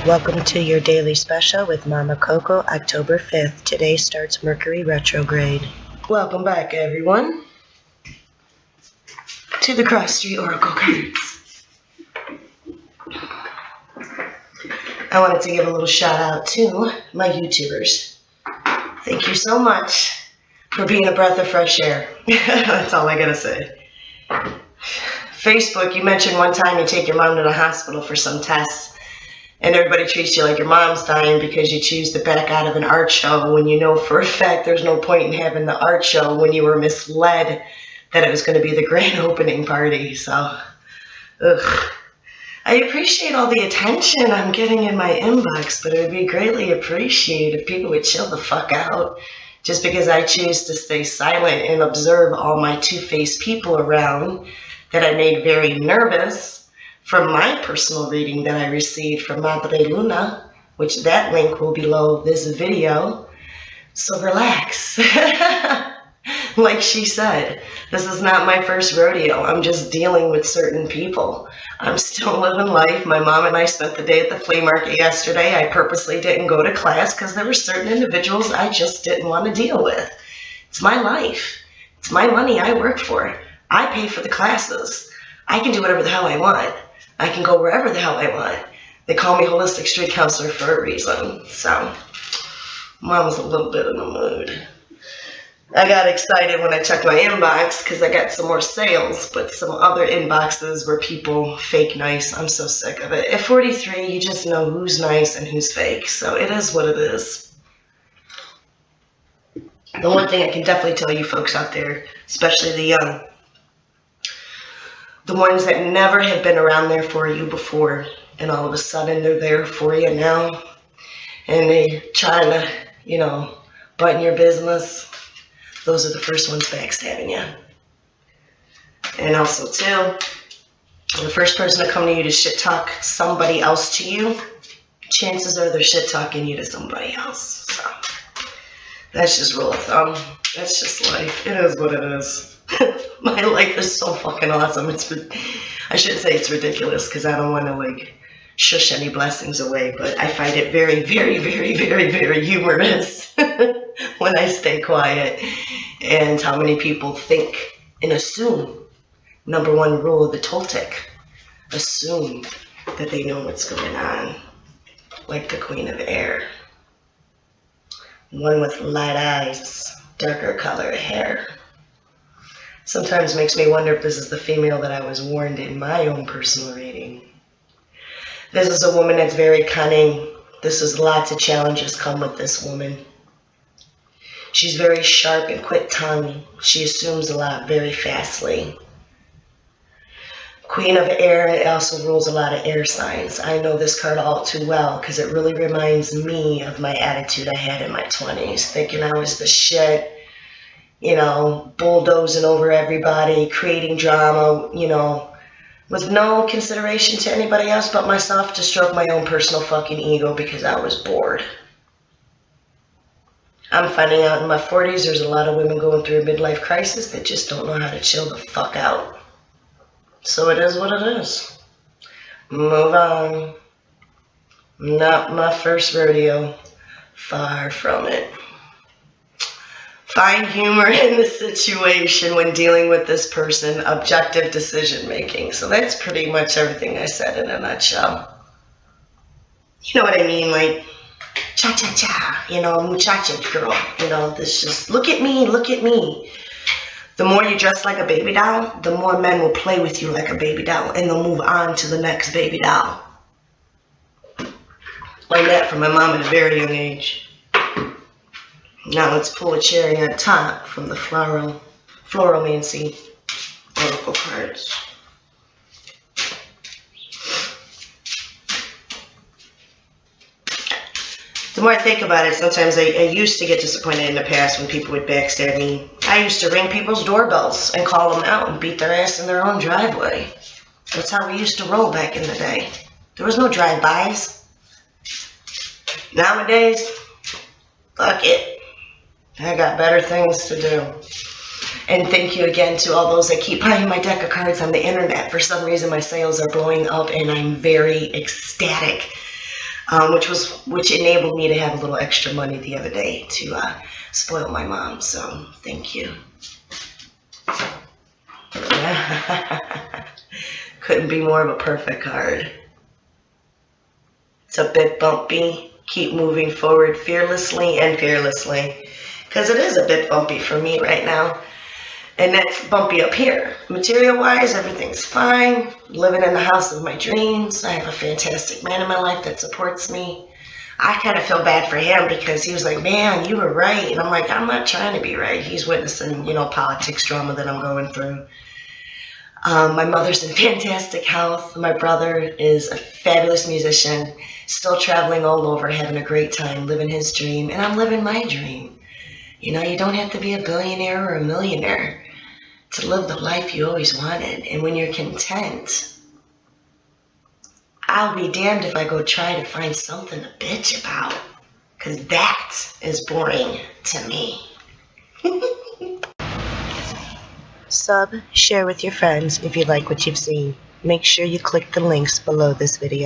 Welcome to your daily special with Mama Coco, October 5th. Today starts Mercury retrograde. Welcome back, everyone, to the Cross Street Oracle cards. I wanted to give a little shout out to my YouTubers. Thank you so much for being a breath of fresh air. That's all I gotta say. Facebook, you mentioned one time you take your mom to the hospital for some tests. And everybody treats you like your mom's dying because you choose to back out of an art show when you know for a fact there's no point in having the art show when you were misled that it was going to be the grand opening party. So, I appreciate all the attention I'm getting in my inbox, but it would be greatly appreciated if people would chill the fuck out just because I choose to stay silent and observe all my two-faced people around that I made very nervous from my personal reading that I received from Madre Luna, which that link will be below this video. So relax. Like she said, this is not my first rodeo. I'm just dealing with certain people. I'm still living life. My mom and I spent the day at the flea market yesterday. I purposely didn't go to class because there were certain individuals I just didn't want to deal with. It's my life. It's my money I work for. I pay for the classes. I can do whatever the hell I want. I can go wherever the hell I want. They call me holistic street counselor for a reason. So, mom's a little bit in the mood. I got excited when I checked my inbox because I got some more sales, but some other inboxes were people fake nice. I'm so sick of it. At 43, you just know who's nice and who's fake. So it is what it is. The one thing I can definitely tell you folks out there, especially the young, the ones that never have been around there for you before, and all of a sudden they're there for you now, and they trying to, button your business. Those are the first ones backstabbing you. And also, too, the first person to come to you to shit talk somebody else to you, chances are they're shit talking you to somebody else. So that's just rule of thumb. That's just life. It is what it is. My life is so fucking awesome. I shouldn't say it's ridiculous because I don't want to shush any blessings away, but I find it very, very, very, very, very humorous when I stay quiet and how many people think and assume. Number one rule of the Toltec, assume that they know what's going on, like the Queen of Air. One with light eyes, darker color hair. Sometimes makes me wonder if this is the female that I was warned in my own personal reading. This is a woman that's very cunning. This is lots of challenges come with this woman. She's very sharp and quick-tongued. She assumes a lot very fastly. Queen of Air also rules a lot of air signs. I know this card all too well because it really reminds me of my attitude I had in my 20s, thinking I was the shit. Bulldozing over everybody, creating drama, with no consideration to anybody else but myself to stroke my own personal fucking ego because I was bored. I'm finding out in my 40s there's a lot of women going through a midlife crisis that just don't know how to chill the fuck out. So it is what it is. Move on. Not my first rodeo. Far from it. Find humor in the situation when dealing with this person. Objective decision making. So that's pretty much everything I said in a nutshell. You know what I mean? Like, cha-cha-cha, muchacha girl. This just, look at me, look at me. The more you dress like a baby doll, the more men will play with you like a baby doll. And they'll move on to the next baby doll. Learned that from my mom at a very young age. Now let's pull a cherry on top from the Floromancy Oracle cards. The more I think about it, sometimes I used to get disappointed in the past when people would backstab me. I used to ring people's doorbells and call them out and beat their ass in their own driveway. That's how we used to roll back in the day. There was no drive-bys. Nowadays, fuck it. I got better things to do. And thank you again to all those that keep buying my deck of cards on the internet. For some reason, my sales are blowing up and I'm very ecstatic. which enabled me to have a little extra money the other day to spoil my mom. So thank you. Couldn't be more of a perfect card. It's a bit bumpy. Keep moving forward fearlessly and fearlessly, because it is a bit bumpy for me right now. And that's bumpy up here. Material-wise, everything's fine. Living in the house of my dreams. I have a fantastic man in my life that supports me. I kind of feel bad for him because he was like, man, you were right. And I'm like, I'm not trying to be right. He's witnessing, politics drama that I'm going through. My mother's in fantastic health. My brother is a fabulous musician, still traveling all over, having a great time, living his dream. And I'm living my dream. You don't have to be a billionaire or a millionaire to live the life you always wanted. And when you're content, I'll be damned if I go try to find something to bitch about, because that is boring to me. Sub, share with your friends if you like what you've seen. Make sure you click the links below this video.